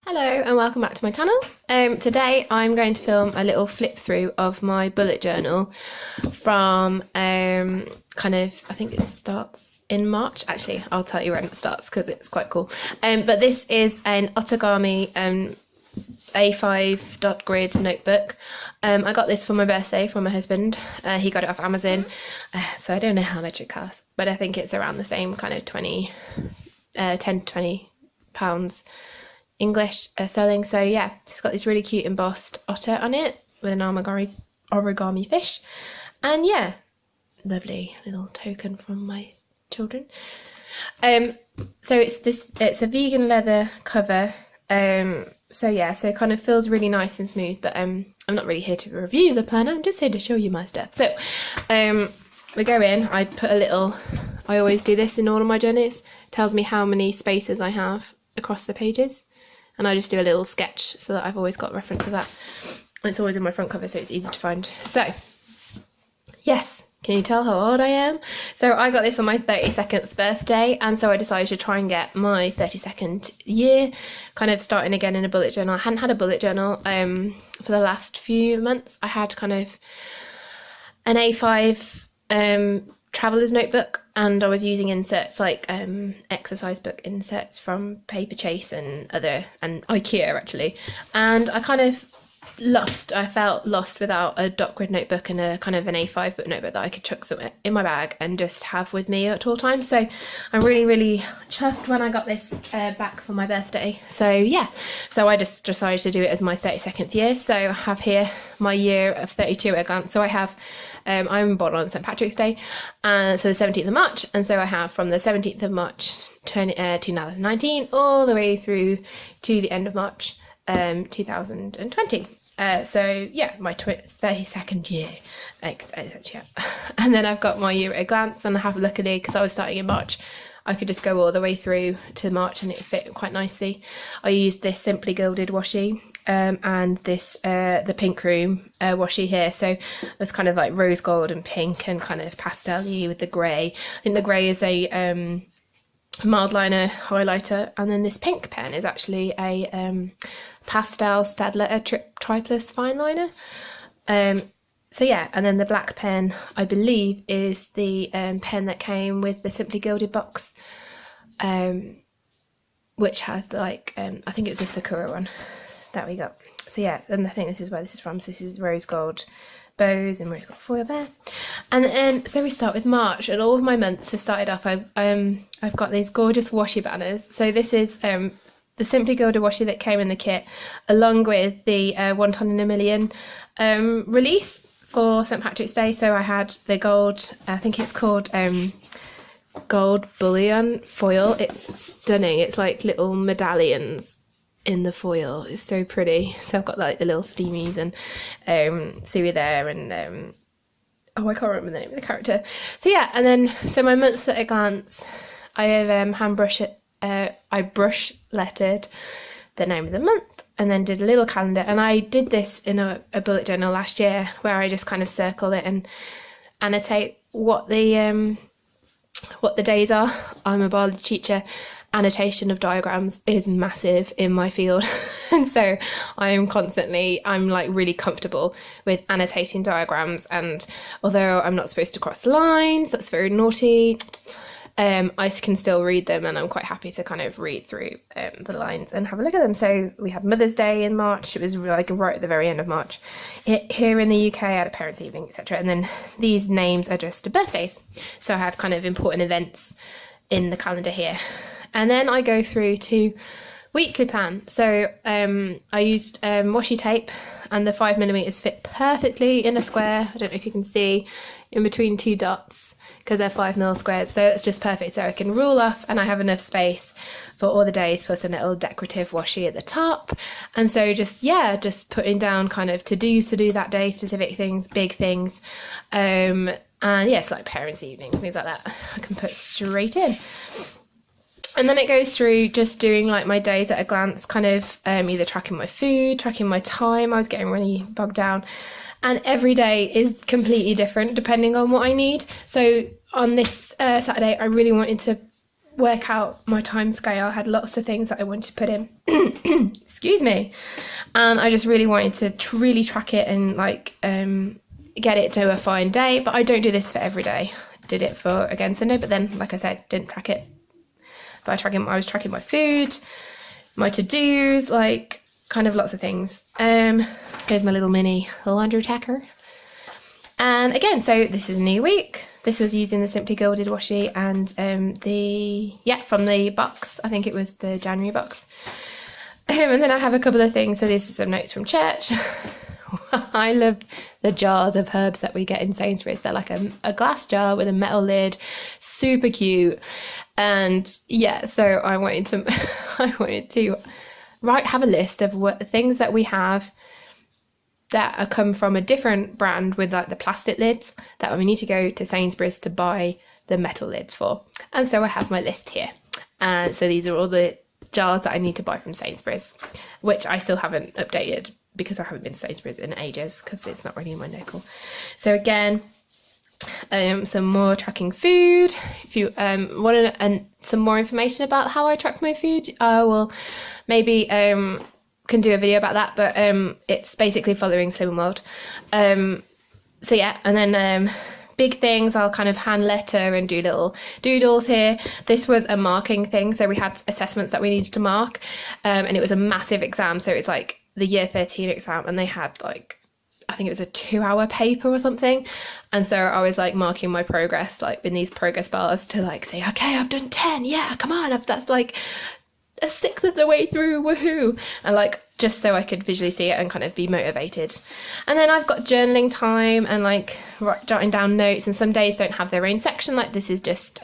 Hello and welcome back to my channel. Today I'm going to film a little flip through of my bullet journal from I think it starts in March. Actually, I'll tell you when it starts because it's quite cool. But this is an origami A5 dot grid notebook. I got this for my birthday from my husband. He got it off Amazon, so I don't know how much it costs, but I think it's around the same kind of 10 to 20 pounds English sterling. So yeah, it's got this really cute embossed otter on it with an origami fish, and yeah, lovely little token from my children. So it's a vegan leather cover. So yeah, so it kind of feels really nice and smooth, but I'm not really here to review the planner, I'm just here to show you my stuff. So we go in, I put a little, I always do this in all of my journals, it tells me how many spaces I have across the pages, and I just do a little sketch so that I've always got reference of that. And it's always in my front cover, so it's easy to find. So yes, can you tell how old I am? So I got this on my 32nd birthday, and so I decided to try and get my 32nd year kind of starting again in a bullet journal. I hadn't had a bullet journal for the last few months. I had kind of an A5 traveler's notebook, and I was using inserts like exercise book inserts from Paper Chase and IKEA actually, and I kind of I felt lost without a dot grid notebook and a kind of an A5 book notebook that I could chuck somewhere in my bag and just have with me at all times. So I'm really chuffed when I got this back for my birthday. So yeah, so I just decided to do it as my 32nd year. So I have here my year of 32 at a glance. So I have I'm born on St. Patrick's Day, so the 17th of March, and so I have from the 17th of March 2019 all the way through to the end of March 2020. So yeah, my 32nd year, and then I've got my year at a glance, and I have luckily, because I was starting in March, I could just go all the way through to March and it fit quite nicely. I used this Simply Gilded washi and this the Pink Room washi here, so it's kind of like rose gold and pink and kind of pastel-y with the grey. I think the grey is a mild liner highlighter, and then this pink pen is actually a pastel Stadler Triplus fine liner. So yeah, and then the black pen, I believe, is the pen that came with the Simply Gilded box, which has like, I think it's a Sakura one that we got. So yeah, and I think this is where this is from. So this is rose gold bows and rose gold foil there. And then, so we start with March, and all of my months have started off. I've got these gorgeous washi banners. So this is the Simply Gilded washi that came in the kit, along with the 1 ton in a million release for St. Patrick's Day. So I had the gold, I think it's called gold bullion foil. It's stunning. It's like little medallions in the foil. It's so pretty. So I've got like the little steamies and Sui there, and I can't remember the name of the character. So yeah, and then so my months at a glance, I have hand brush it. I brush lettered the name of the month, and then did a little calendar. And I did this in a bullet journal last year, where I just kind of circle it and annotate what the days are. I'm a biology teacher. Annotation of diagrams is massive in my field, and so I'm like really comfortable with annotating diagrams. And although I'm not supposed to cross lines, that's very naughty, I can still read them, and I'm quite happy to kind of read through the lines and have a look at them. So we had Mother's Day in March. It was like right at the very end of March. Here in the UK, I had a parents' evening, etc. And then these names are just birthdays. So I have kind of important events in the calendar here. And then I go through to weekly plan. So I used washi tape, and the 5mm fit perfectly in a square. I don't know if you can see in between two dots, because they're 5mm squares, so it's just perfect. So I can rule off, and I have enough space for all the days, plus a little decorative washi at the top. And so just putting down kind of to-dos to do that day, specific things, big things, and yes, like parents' evening, things like that, I can put straight in. And then it goes through just doing like my days at a glance, kind of either tracking my food, tracking my time. I was getting really bogged down, and every day is completely different depending on what I need. So on this Saturday, I really wanted to work out my time scale. I had lots of things that I wanted to put in. Excuse me. And I just really wanted to really track it and like get it to a fine day. But I don't do this for every day. I did it for, again, Sunday, but then, like I said, didn't track it. But I was tracking my food, my to-dos, like kind of lots of things. Here's my little mini laundry tracker. And again, so this is a new week. This was using the Simply Gilded washi and from the box. I think it was the January box. And then I have a couple of things. So these are some notes from church. I love the jars of herbs that we get in Sainsbury's. They're like a glass jar with a metal lid, super cute. And yeah, so I wanted to have a list of things that we have that come from a different brand with like the plastic lids that we need to go to Sainsbury's to buy the metal lids for. And so I have my list here. And so these are all the jars that I need to buy from Sainsbury's, which I still haven't updated because I haven't been to Sainsbury's in ages because it's not really in my local. So again, some more tracking food. If you want some more information about how I track my food, I will maybe can do a video about that, but it's basically following Slim World. So yeah, and then big things, I'll kind of hand letter and do little doodles here. This was a marking thing, so we had assessments that we needed to mark, and it was a massive exam. So it's like the year 13 exam, and they had like, I think it was a 2-hour paper or something. And so I was like marking my progress, like in these progress bars to like say, okay, I've done 10. Yeah, come on. That's like a sixth of the way through, woohoo. And like, just so I could visually see it and kind of be motivated. And then I've got journaling time and like jotting down notes, and some days don't have their own section. Like this is just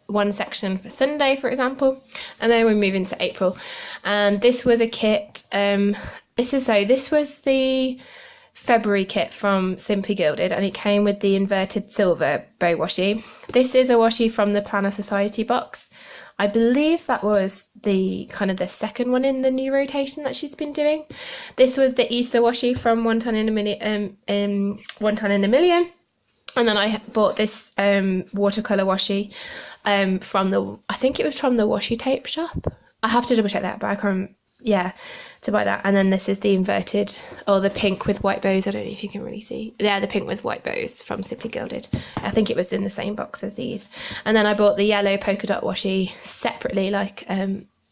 one section for Sunday, for example. And then we move into April. And this was a kit. This was the February kit from Simply Gilded, and it came with the inverted silver bow washi. This is a washi from the Planner Society box. I believe that was the kind of the second one in the new rotation that she's been doing. This was the Easter washi from One Ton in a Million. And then I bought this watercolor washi I think it was from the washi tape shop. I have to double check that, but I can't, to buy that. And then this is the inverted, or the pink with white bows. I don't know if you can really see. Yeah, the pink with white bows from Simply Gilded. I think it was in the same box as these. And then I bought the yellow polka dot washi separately, like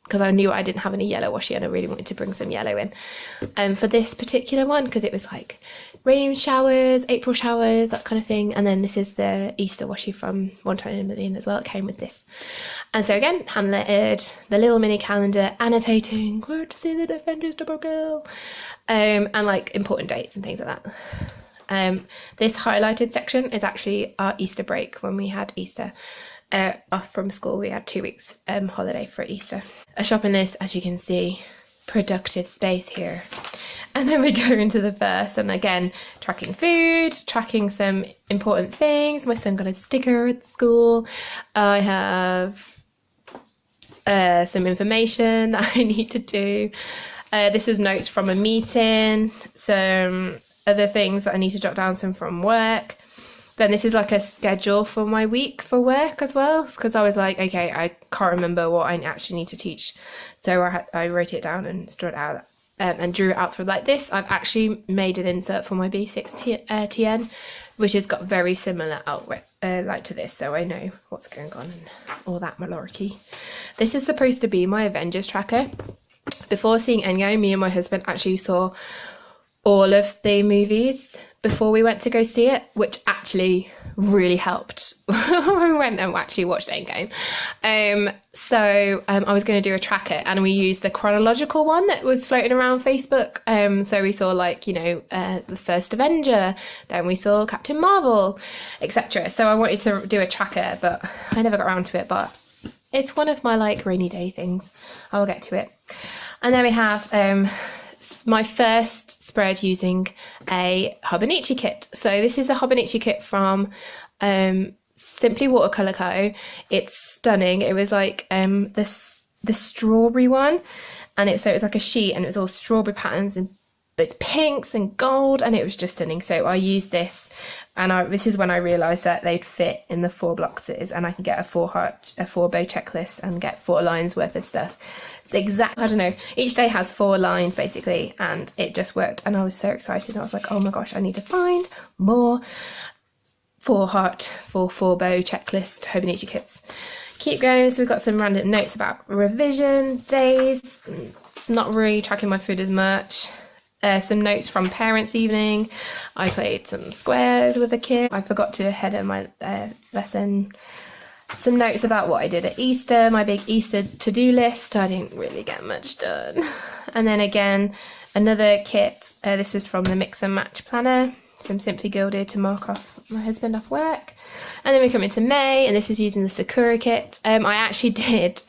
because I knew I didn't have any yellow washi and I really wanted to bring some yellow in for this particular one, because it was like rain showers, April showers, that kind of thing. And then this is the Easter washi from One Ton in a Million as well. It came with this. And so again, hand lettered, the little mini calendar, annotating where to see the Defenders double girl, and like important dates and things like that. This highlighted section is actually our Easter break when we had Easter. Off from school. We had 2 weeks holiday for Easter. A shopping list, as you can see, productive space here. And then we go into the first, and again, tracking food, tracking some important things. My son got a sticker at school. I have some information that I need to do. This was notes from a meeting, some other things that I need to jot down, some from work. Then this is like a schedule for my week for work as well, because I was like, okay, I can't remember what I actually need to teach. So I wrote it down and stood it out and drew it out for like this. I've actually made an insert for my B6 TN, which has got very similar outfit like to this, so I know what's going on and all that malarkey. This is supposed to be my Avengers tracker. Before seeing Endgame, me and my husband actually saw all of the movies before we went to go see it, which actually really helped when we went and actually watched Endgame. So I was going to do a tracker, and we used the chronological one that was floating around Facebook. So we saw like, the first Avenger, then we saw Captain Marvel, etc. So I wanted to do a tracker, but I never got around to it, but it's one of my like rainy day things. I'll get to it. And then we have my first spread using a Hobonichi kit. So this is a Hobonichi kit from Simply Watercolor Co. It's stunning. It was like the strawberry one, and so it was like a sheet, and it was all strawberry patterns and with pinks and gold, and it was just stunning. So I used this, and this is when I realised that they'd fit in the 4 blocks it is, and I can get a 4 bow checklist and get 4 lines worth of stuff. The exact, I don't know, each day has 4 lines basically, and it just worked, and I was so excited. I was like, oh my gosh, I need to find more 4 bow checklist Hobonichi kits. Keep going. So we've got some random notes about revision days. It's not really tracking my food as much. Some notes from parents' evening. I played some squares with the kid. I forgot to header my lesson. Some notes about what I did at Easter, my big Easter to-do list. I didn't really get much done. And then again, another kit. This was from the Mix and Match planner. Some Simply Gilded to mark off my husband off work. And then we come into May, and this was using the Sakura kit. I actually did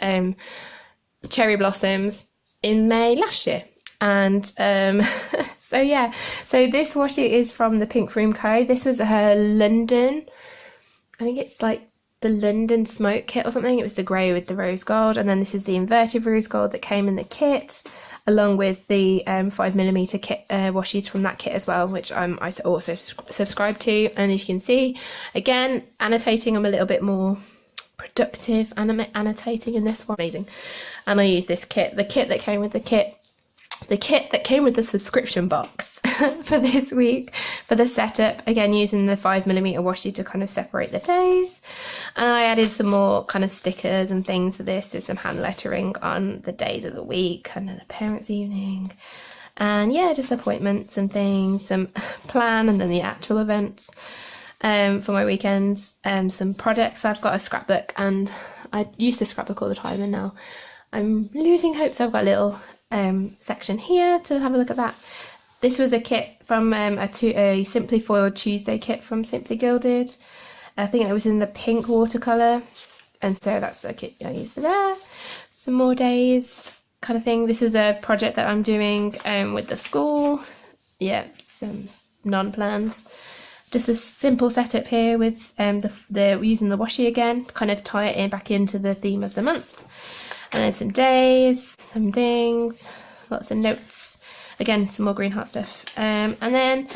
cherry blossoms in May last year. And so yeah, so this washi is from the Pink Room Co. This was her London, I think it's like the London Smoke kit or something. It was the grey with the rose gold, and then this is the inverted rose gold that came in the kit, along with the 5mm kit washies from that kit as well, which I also subscribe to. And as you can see, again, annotating, I'm a little bit more productive annotating in this one. Amazing. And I use this kit, the kit that came with the subscription box for this week for the setup, again using the 5mm washi to kind of separate the days. And I added some more kind of stickers and things for this. There's some hand lettering on the days of the week, kind of the parents' evening, and yeah, just appointments and things, some plan, and then the actual events for my weekends. Some products. I've got a scrapbook, and I use this scrapbook all the time, and now I'm losing hope, so I've got a little section here to have a look at that. This was a kit from a Simply Foiled Tuesday kit from Simply Gilded. I think it was in the pink watercolor, and so that's the kit I use for there. Some more days kind of thing. This is a project that I'm doing with the school. Yeah, some non-plans. Just a simple setup here with the using the washi again, kind of tie it back into the theme of the month. And then some days, some things, lots of notes. Again, some more green heart stuff. And then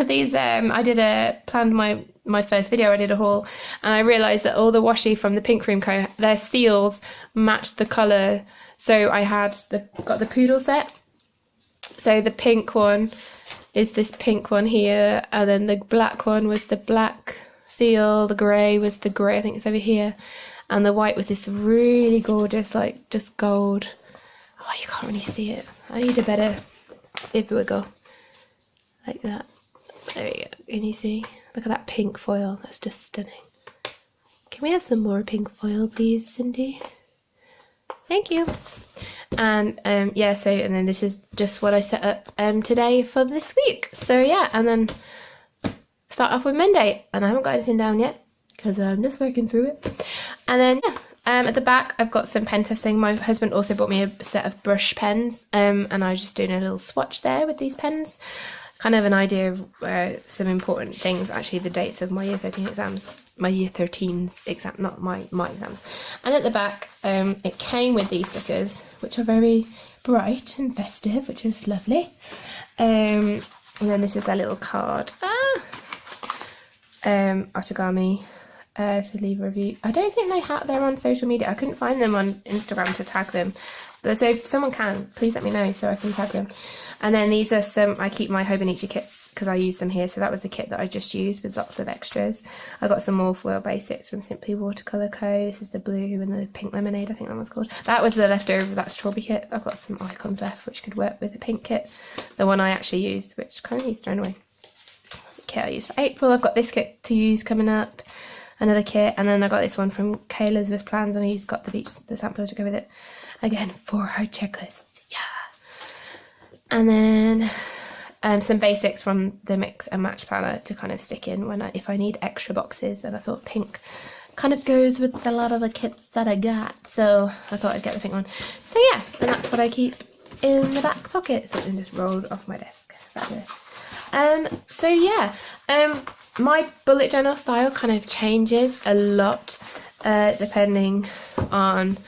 these, I planned my first video, I did a haul, and I realised that all the washi from the Pink Room Co, their seals matched the colour. So I had got the poodle set. So the pink one is this pink one here, and then the black one was the black seal, the grey was the grey, I think it's over here. And the white was this really gorgeous, like, just gold. Oh, you can't really see it. I need a better bib wiggle. Like that. There we go. Can you see? Look at that pink foil. That's just stunning. Can we have some more pink foil, please, Cindy? Thank you. And yeah, so, and then this is just what I set up today for this week. So yeah, and then start off with Monday. And I haven't got anything down yet, because I'm just working through it. And then yeah, at the back I've got some pen testing. My husband also bought me a set of brush pens, and I was just doing a little swatch there with these pens. Kind of an idea of some important things, actually the dates of my year 13 exams, my year 13's exam, not my exams. And at the back it came with these stickers, which are very bright and festive, which is lovely. And then this is their little card. Origami. To leave a review. I don't think they're on social media. I couldn't find them on Instagram to tag them, but so if someone can, please let me know so I can tag them. And then these are some, I keep my Hobonichi kits because I use them here. So that was the kit that I just used with lots of extras. I got some more foil basics from Simply Watercolor Co. This is the blue and the pink lemonade, I think that one's called. That was the leftover of that strawberry kit. I've got some icons left which could work with the pink kit, the one I actually used, which kind of needs thrown away. The kit I used for April. I've got this kit to use coming up. Another kit, and then I got this one from Kayla's with plans, and he's got the sampler to go with it. Again, for her checklists, yeah. And then some basics from the Mix and Match planner to kind of stick in if I need extra boxes, and I thought pink kind of goes with a lot of the kits that I got, so I thought I'd get the pink one. So yeah, and that's what I keep in the back pocket. Something just rolled off my desk like this. So yeah, my bullet journal style kind of changes a lot depending on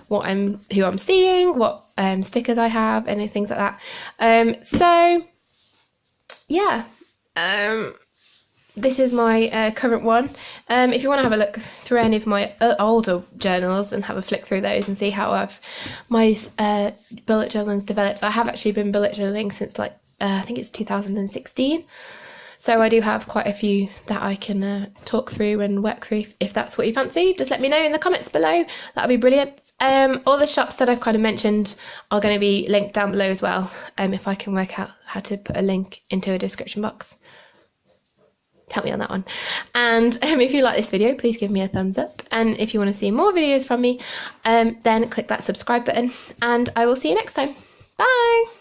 who I'm seeing, what stickers I have, and things like that. So yeah, this is my current one. If you want to have a look through any of my older journals and have a flick through those and see how my bullet journaling's developed. I have actually been bullet journaling since like I think it's 2016. So I do have quite a few that I can talk through and work through. If that's what you fancy, just let me know in the comments below. That would be brilliant. All the shops that I've kind of mentioned are going to be linked down below as well. If I can work out how to put a link into a description box. Help me on that one. And if you like this video, please give me a thumbs up. And if you want to see more videos from me, then click that subscribe button. And I will see you next time. Bye!